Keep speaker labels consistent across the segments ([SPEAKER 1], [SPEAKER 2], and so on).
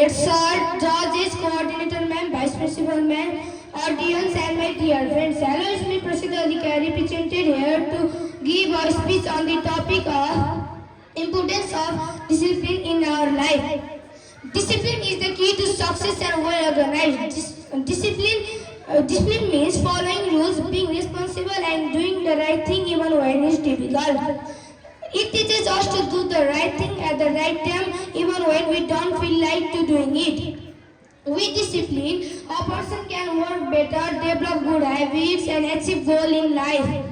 [SPEAKER 1] head sir, judges, coordinator ma'am, vice principal ma'am, audience and my dear friends. Hello, it's me Prasida Adhikari, presented here to give a speech on the topic of importance of discipline in our life. Discipline is the key to success and well organized. Discipline means following rules, being responsible and doing the right thing even when it's difficult. It teaches us to do the right thing at the right time even when we don't feel like to doing it. With discipline, a person can work better, develop good habits and achieve goals in life.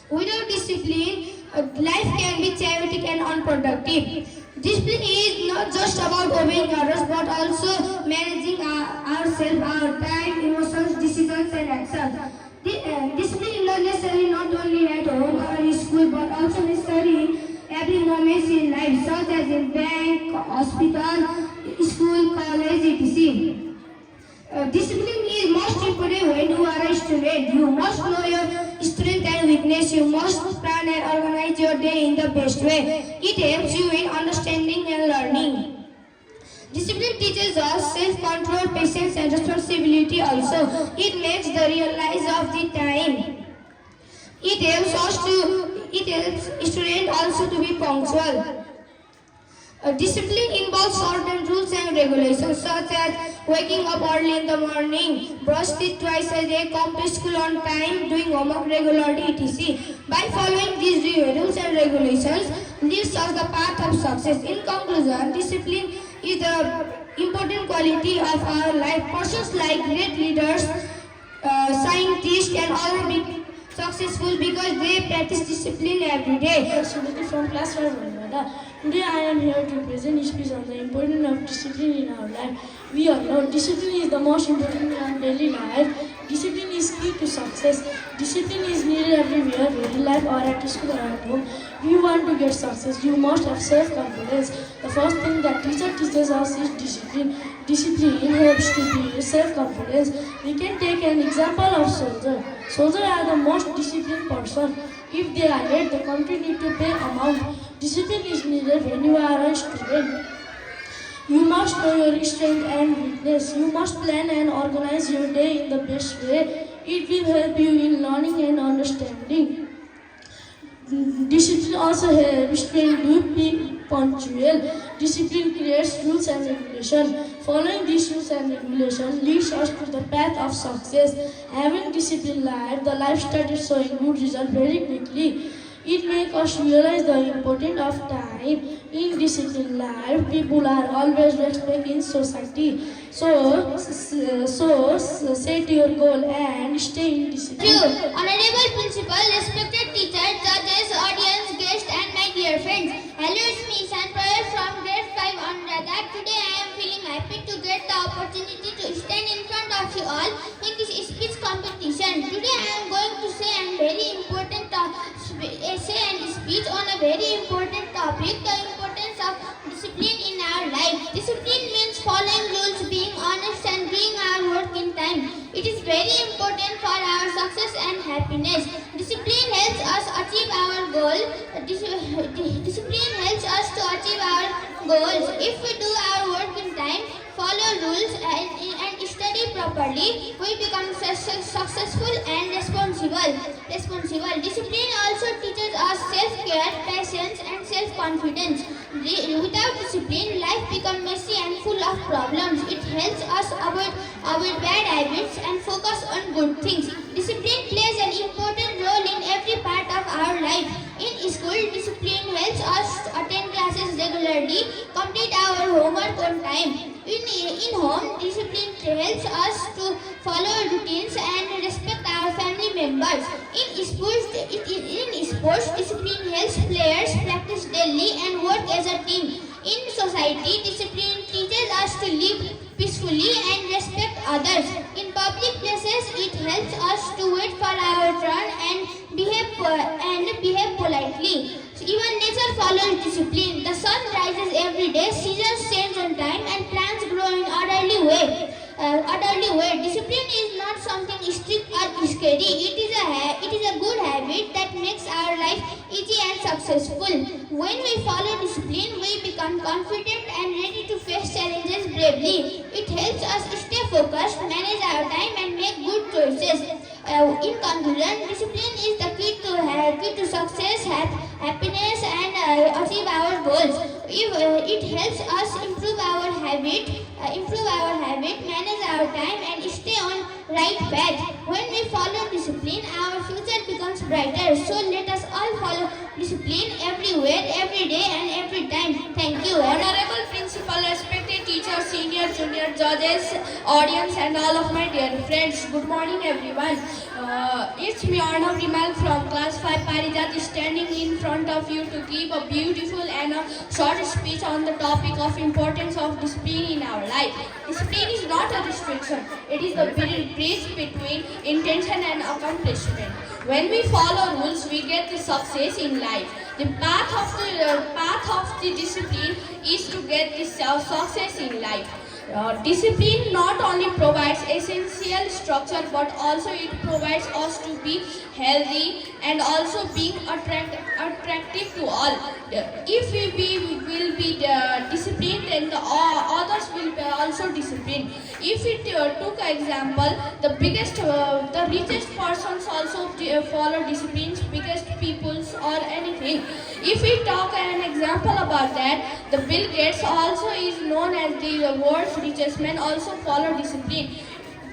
[SPEAKER 1] Without discipline, life can be chaotic and unproductive. Discipline is not just about obeying orders but also managing ourselves, our time, emotions, decisions and actions. Discipline is not necessarily not only at home or in school but also necessary in every moment in life, such as in bank, hospital, school, college, etc. Discipline is most important when you are a student. You must know your strength and weakness. You must plan and organize your day in the best way. It helps you in understanding and learning. Discipline teaches us self-control, patience and responsibility also. It makes the realize of the time. It helps students also to be punctual. Discipline involves certain rules and regulations such as waking up early in the morning, brush teeth twice a day, come to school on time, doing homework regularly, etc. By following these rules and regulations, leads us the path of success. In conclusion, discipline is the important quality of our life. Persons like great leaders, scientists and all big successful because they practice discipline every day.
[SPEAKER 2] Suniti from class 5 Manada. Today I am here to present a speech on the importance of discipline in our life. We all know discipline is the most important in our daily life. Discipline is key to success. Discipline is needed everywhere, daily life or at school or at home. If you want to get success, you must have self-confidence. The first thing that teacher teaches us is discipline. Discipline helps to build self-confidence. We can take an example of soldier. Soldiers are the most disciplined person. If they are late, the country need to pay amount. Discipline is needed when you are a student. You must know your strength and weakness. You must plan and organize your day in the best way. It will help you in learning and understanding. Discipline also helps students to be punctual. Discipline creates rules and regulations. Following these rules and regulations leads us to the path of success. Having disciplined life, the life started showing good results very quickly. It makes us realize the importance of time. In disciplined life, people are always respected in society. So set your goal and stay in discipline.
[SPEAKER 3] Honorable Principal, respected teachers, judges, audience, guests and my dear friends. Hello, it's me, Sanproy from grade 5 Anuradha. Today I am feeling happy to get the opportunity to stand in front of you all in this speech competition. Today I am going to say a very important essay and speech on a very important topic, the importance of discipline in our life. Discipline means following rules, being honest and doing our work in time. It is very important for our success and happiness. Discipline helps us achieve our goal. Discipline helps us to achieve our goals. If we do our work in time, follow rules and study properly, we become successful and responsible. Discipline also teaches us self-care, patience and self-confidence. Without discipline, life becomes messy and full of problems. It helps us avoid bad habits and focus on good things. Discipline plays an important role in every part of our life. In school, discipline helps us attend classes regularly, complete our homework on time. In home, discipline helps us to follow routines and respect our family members. In sports, discipline helps players practice daily and work as a team. In society, discipline teaches us to live peacefully and respect others. In public places, it helps us to wait for our turn and behave politely. So even nature follows discipline. The sun rises every day, seasons change on time, and plants grow in orderly way. Discipline is not something strict or scary. It is a good habit that makes our life easy and successful. When we follow discipline, we become confident and ready to face challenges in conclusion, discipline is the key to success, happiness, and achieve our goals. If it helps us improve our habit, manage our time, and stay on right path. When we follow discipline, our future becomes brighter. So let us all follow discipline everywhere, every day, and every time. Thank you.
[SPEAKER 2] Honorable Principal, respected teachers, senior, junior, judges, audience, and all of my dear friends. Good morning, everyone. It's me, Arnav Rimal from class 5 Parijat, standing in front of you to give a beautiful and a short speech on the topic of importance of discipline in our life. Discipline is not a restriction. It is the bridge between intention and accomplishment. When we follow rules, we get the success in life. The path of the discipline is to get the success in life. Discipline not only provides essential structure, but also it provides us to be healthy and also being attractive to all. If we will be disciplined, then the others will be also disciplined. If we took example, the richest persons also follow disciplines, biggest peoples or anything. If we talk an example about that, the Bill Gates also is known as the world's richest man, also follow discipline.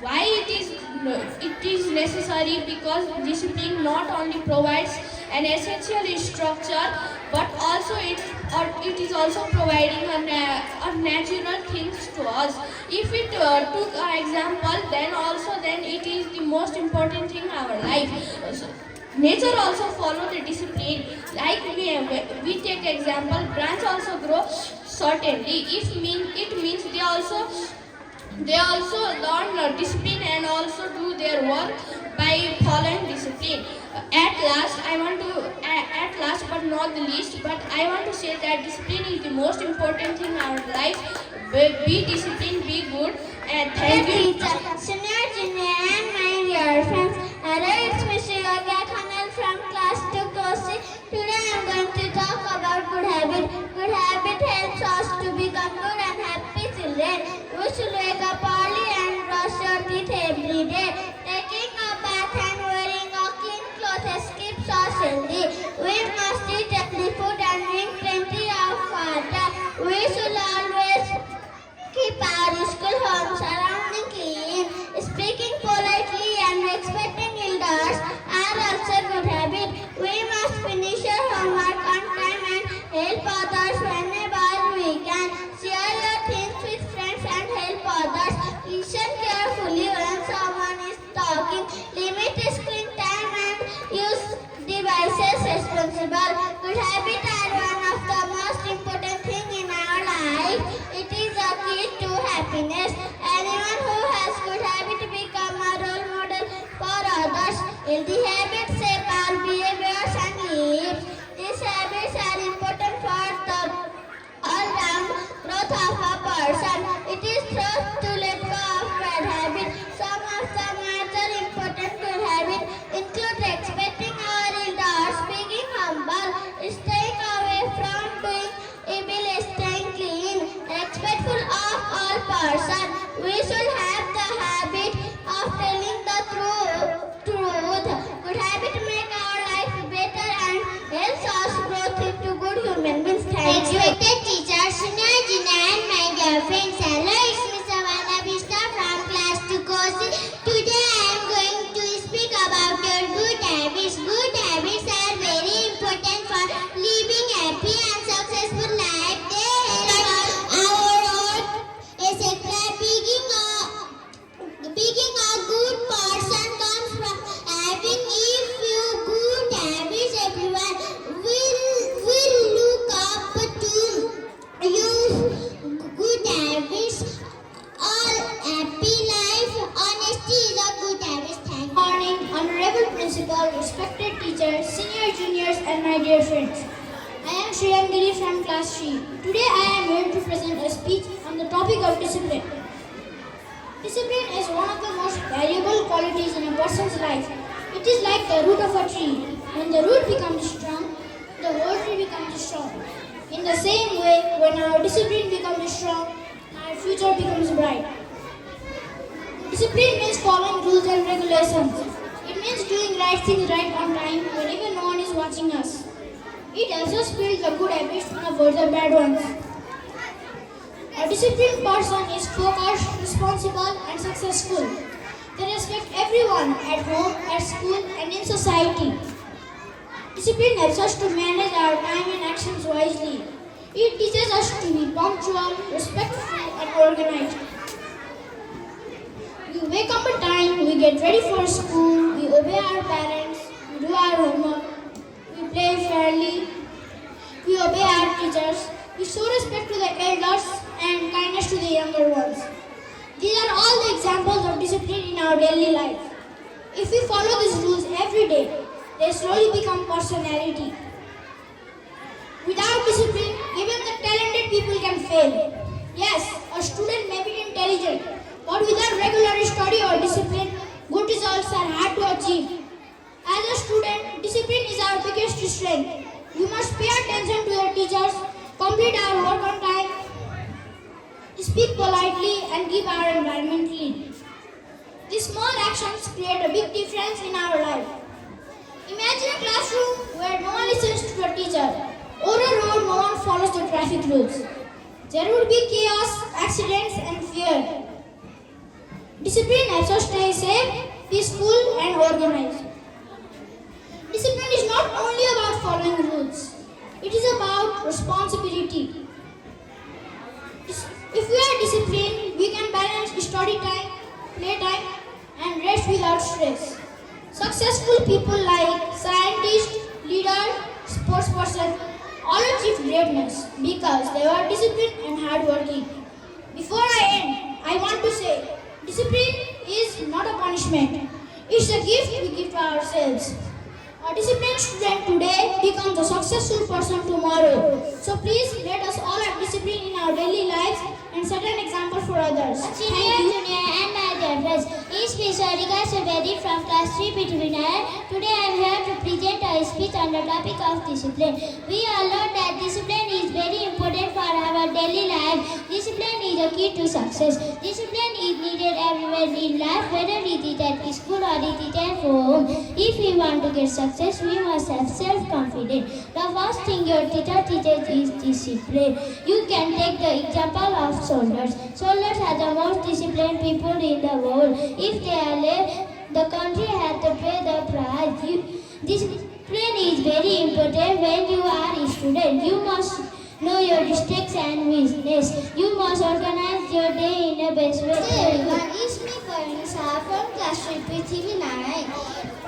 [SPEAKER 2] Why it is necessary? Because discipline not only provides an essential structure, but also it is also providing a natural things to us. If it took an example, then it is the most important thing in our life. Nature also follow the discipline. Like we take example, plants also grow certainly. It means they also learn discipline and also do their work by following discipline. At last but not the least, but I want to say that discipline is the most important thing in our life. Be disciplined, be good, and thank you.
[SPEAKER 3] Senior, junior, and my dear friends. Hello, it's Mr. Yoga Khanal from class 2 Kosi. Today I am going to talk about good habit. Good habit helps us to become good and happy children. We should wake up early and brush your teeth every day. Taking a bath and wearing a clean clothes keeps us healthy. We must eat healthy food and drink plenty of water. We should always keep our school home surrounding clean. Speaking politely and respecting elders are also good habits. We must finish our homework on time and help others whenever we can. Share your things with friends and help others. Listen carefully when someone is talking. Limit screen time and use devices responsible. Good habits are one of the most important things in our life. It is a key to happiness. Anyone who has good habits become a role model for others. Healthy habits shape our behaviors and lives. These habits are important for the all-round growth of a person. It is tough to let go of bad habits. Some of the major important good habits include respecting our elders, being humble, staying away from doing evil, staying clean, respectful of all persons. We should have the habit of telling the truth. Good habits make our life better and helps us grow into good human beings. Thank you.
[SPEAKER 4] Respected teachers, senior, junior, and my dear friends. Hello, it's Miss Savannah Vista from class 2 Kosi. Today I am going to speak about your good habits. Good habits are very important for living happy and successful life. They help our own etc. Being a good person comes from having a few good habits. Everyone will look up to you. Good habits are happy life. Honesty is a good habit. Thank you.
[SPEAKER 1] Morning, honorable principal, respected teachers, senior, juniors, and my dear friends. I am Shriyangiri from class 3. Today I am here to present a speech on the topic of discipline. Discipline is one of the most valuable qualities in a person's life. It is like the root of a tree. When the root becomes strong, the whole tree becomes strong. In the same way, when our discipline becomes strong, our future becomes bright. Discipline means following rules and regulations. It
[SPEAKER 2] means doing right things right on time when even no one is watching us. It helps us build the good habits and avoid the bad ones. A disciplined person is focused, responsible, and successful. They respect everyone at home, at school, and in society. Discipline helps us to manage our time and actions wisely. It teaches us to be punctual, respectful, and organized. We wake up on time, we get ready for school, we obey our parents, we do our homework, we play fairly, we obey our teachers, we show respect to the elders and kindness to the younger ones. These are all the examples of discipline in our daily life. If we follow these rules every day, they slowly become personality. Without discipline, even the talented people can fail. Yes, a student may be intelligent, but without regular study or discipline, good results are hard to achieve. As a student, discipline is our biggest strength. We must pay attention to our teachers, complete our work on time, speak politely, and give our environment clean. These small actions create a big difference in our life. Imagine a classroom where no one listens to the teacher, or a road no one follows the traffic rules. There would be chaos, accidents, and fear. Discipline helps us stay safe, peaceful, and organized. Discipline is not only about following rules, it is about responsibility. If we are disciplined, we can balance study time, play time, and rest without stress. Successful people like scientists, leaders, sportspersons all achieve greatness because they were disciplined and hardworking. Before I end, I want to say, discipline is not a punishment. It's a gift we give to ourselves. A disciplined student today becomes a successful person tomorrow. So please let us all have discipline in our daily lives and set an example for others.
[SPEAKER 4] Senior, junior, and my dear friends, each speech Sarika Sabedi from class 3 between. Today I am here to present a speech on the topic of discipline. We all know that discipline is very important for our daily life. Discipline is a key to success. Discipline is needed everywhere in life, whether it is at school or it is at home. If we want to get success, we must have self-confidence. The first thing your teacher teaches is discipline. You can take the example of soldiers. Soldiers are the most disciplined people in the world. If they are late, the country has to pay the price. Discipline is very important when you are a student. You must know your mistakes and weakness. You must organize your day in the best way.
[SPEAKER 3] Hey everyone, it's me Parnisa from class 3 PTV9.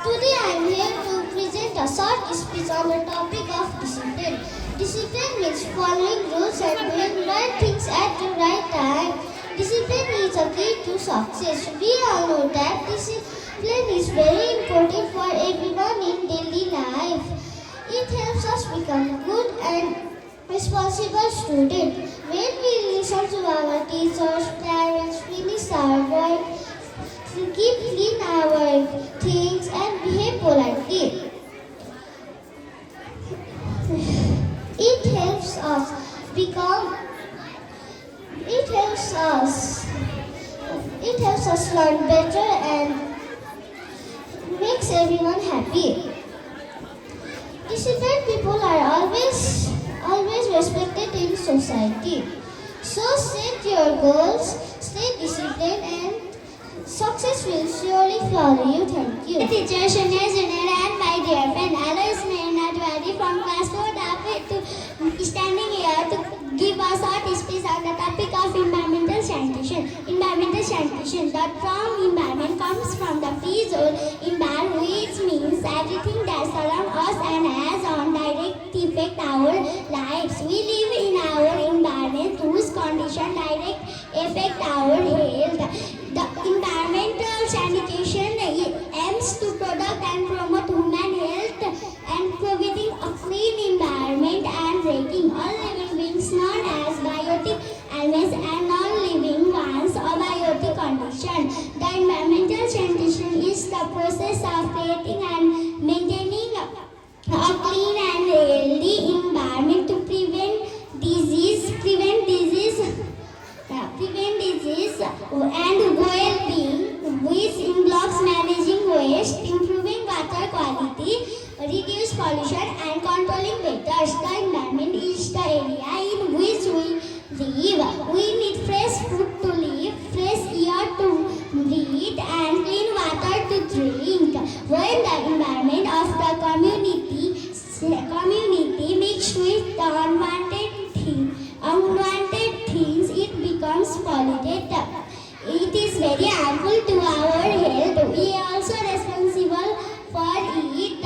[SPEAKER 3] Today I am here to present a short speech on the topic of discipline. Discipline means following rules and doing right things at the right time. Discipline is a key to success. We all know that discipline is very important for everyone in daily life. It helps us become good and responsible students. When we listen to our teachers, parents, finish our work, keep clean our things and behave politely. It helps us learn better and makes everyone happy. Disciplined people are always respected in society. So set your goals, stay disciplined, and success will surely follow you. Thank you.
[SPEAKER 4] Teacher Shunya Junior and my dear friend, hello, it's Meena Tiwari from class 4 to standing here to give a short speech on the topic of environmental sanitation. Environmental sanitation. The term environment comes from the phrase environment, which means everything that surrounds us and has on direct effect our lives. We live in our environment whose condition direct affect our health. The environmental sanitation aims to protect and promote human health and providing a clean environment and rating all living beings known as biotic elements and non-living ones or biotic condition. The environmental sanitation is the process of creating and maintaining a clean and healthy environment to prevent disease and well-being, which involves managing waste, improving live. We need fresh food to live, fresh air to breathe, and clean water to drink. When the environment of the community mixed with the unwanted things, it becomes polluted. It is very harmful to our health. We are also responsible for it.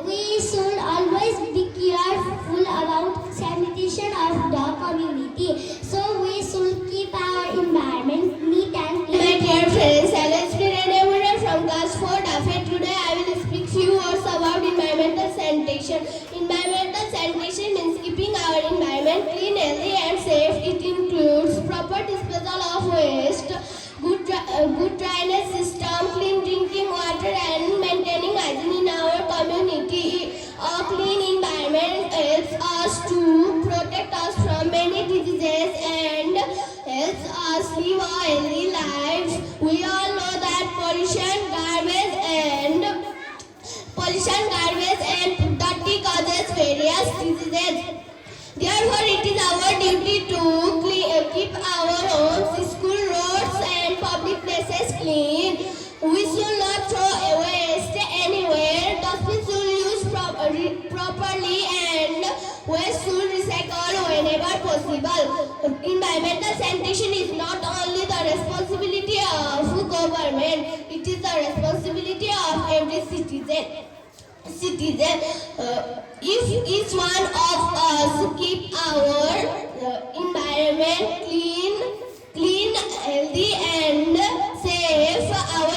[SPEAKER 4] We should always be careful about sanitation of the community. So we should keep our environment neat and clean.
[SPEAKER 5] My dear friends, hello student everyone from class 4 DAFE. Today I will speak few words about environmental sanitation. Environmental sanitation means keeping our environment clean, healthy and safe. It includes proper disposal of waste, good drainage system, clean drinking water and maintaining hygiene in our community. A clean environment helps us to protect us from many diseases and helps us live a healthy life. We all know that pollution, garbage and dirty causes various diseases. Therefore, it is our duty to keep our homes, school, roads and public places clean. We should not throw waste anywhere. Dustbins should use properly and waste should recycle whenever possible. Environmental sanitation is not only the responsibility of government, it is the responsibility of every citizen. If each one of us keep our environment clean, healthy and safe, our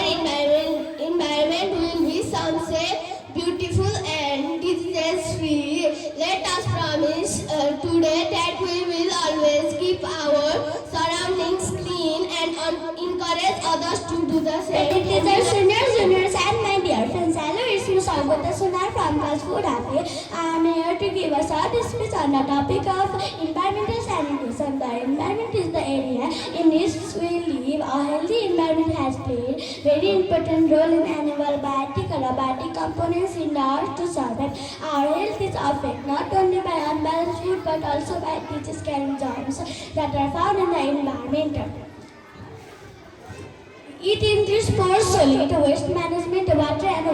[SPEAKER 5] environment will be sunset, beautiful and disease free. Let us promise today that we will always keep our surroundings clean and encourage others to do the same.
[SPEAKER 4] Teachers, seniors, juniors and my dear friends, hello, it's me Saugata Sunar from class 4 DAFE. I am here to give a short speech on the topic of environmental sanitation. The environment is the area in which we live. A healthy environment has played very important role in animal, biotic and abiotic components in the earth to survive. Our health is affected not only by unbalanced food but also by disease carrying germs that are found in the environment. It includes poor solid waste management, water and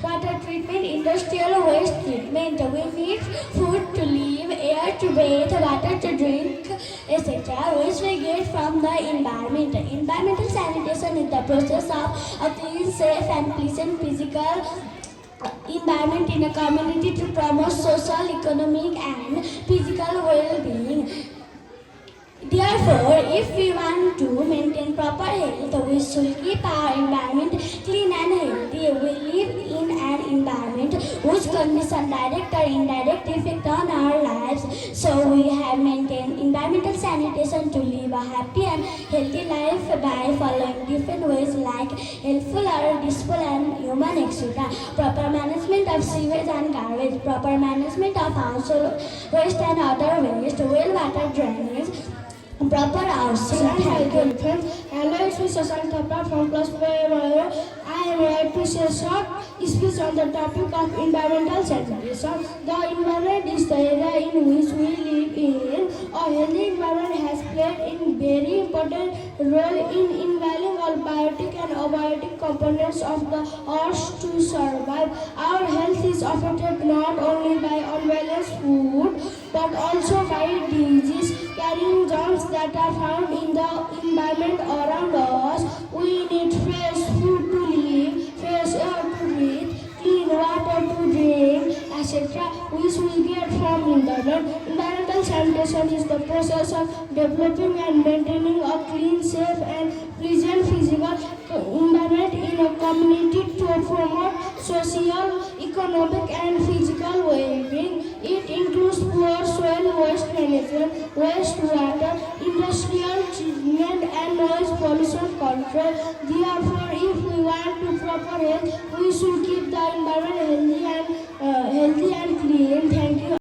[SPEAKER 4] water treatment, industrial waste treatment. We need food to live, air to breathe, water to drink, etc., which we get from the environment. Environmental sanitation is the process of a clean, safe and pleasant physical environment in a community to promote social, economic and physical well-being. Therefore, if we want to maintain proper health, we should keep our environment clean and healthy. We live in an environment whose condition direct or indirect effect on our lives. So we have maintained environmental sanitation to live a happy and healthy life by following different ways like helpful or useful and human, etc. Proper management of sewage and garbage, proper management of household waste and other waste, well water drainage, proper housing.
[SPEAKER 2] Hello, it's me Sasan Thapa from class 5. I am here to say a short speech on the topic of environmental sanitation. The environment is the area in which we live in. A healthy environment has played a very important role in involving all biotic and abiotic components of the earth to survive. Our health is affected not only by unbalanced food but also by disease carrying germs that are found in the environment around us. We need fresh food to live, fresh air to breathe, clean water to drink, etc., which we get from environment. Environmental sanitation is the process of developing and maintaining a clean, safe and pleasant physical environment in a community to promote social, economic and physical well-being. It includes poor soil waste management, wastewater, industrial treatment and noise pollution control. Therefore, if we want to proper health, we should keep the environment healthy and clean.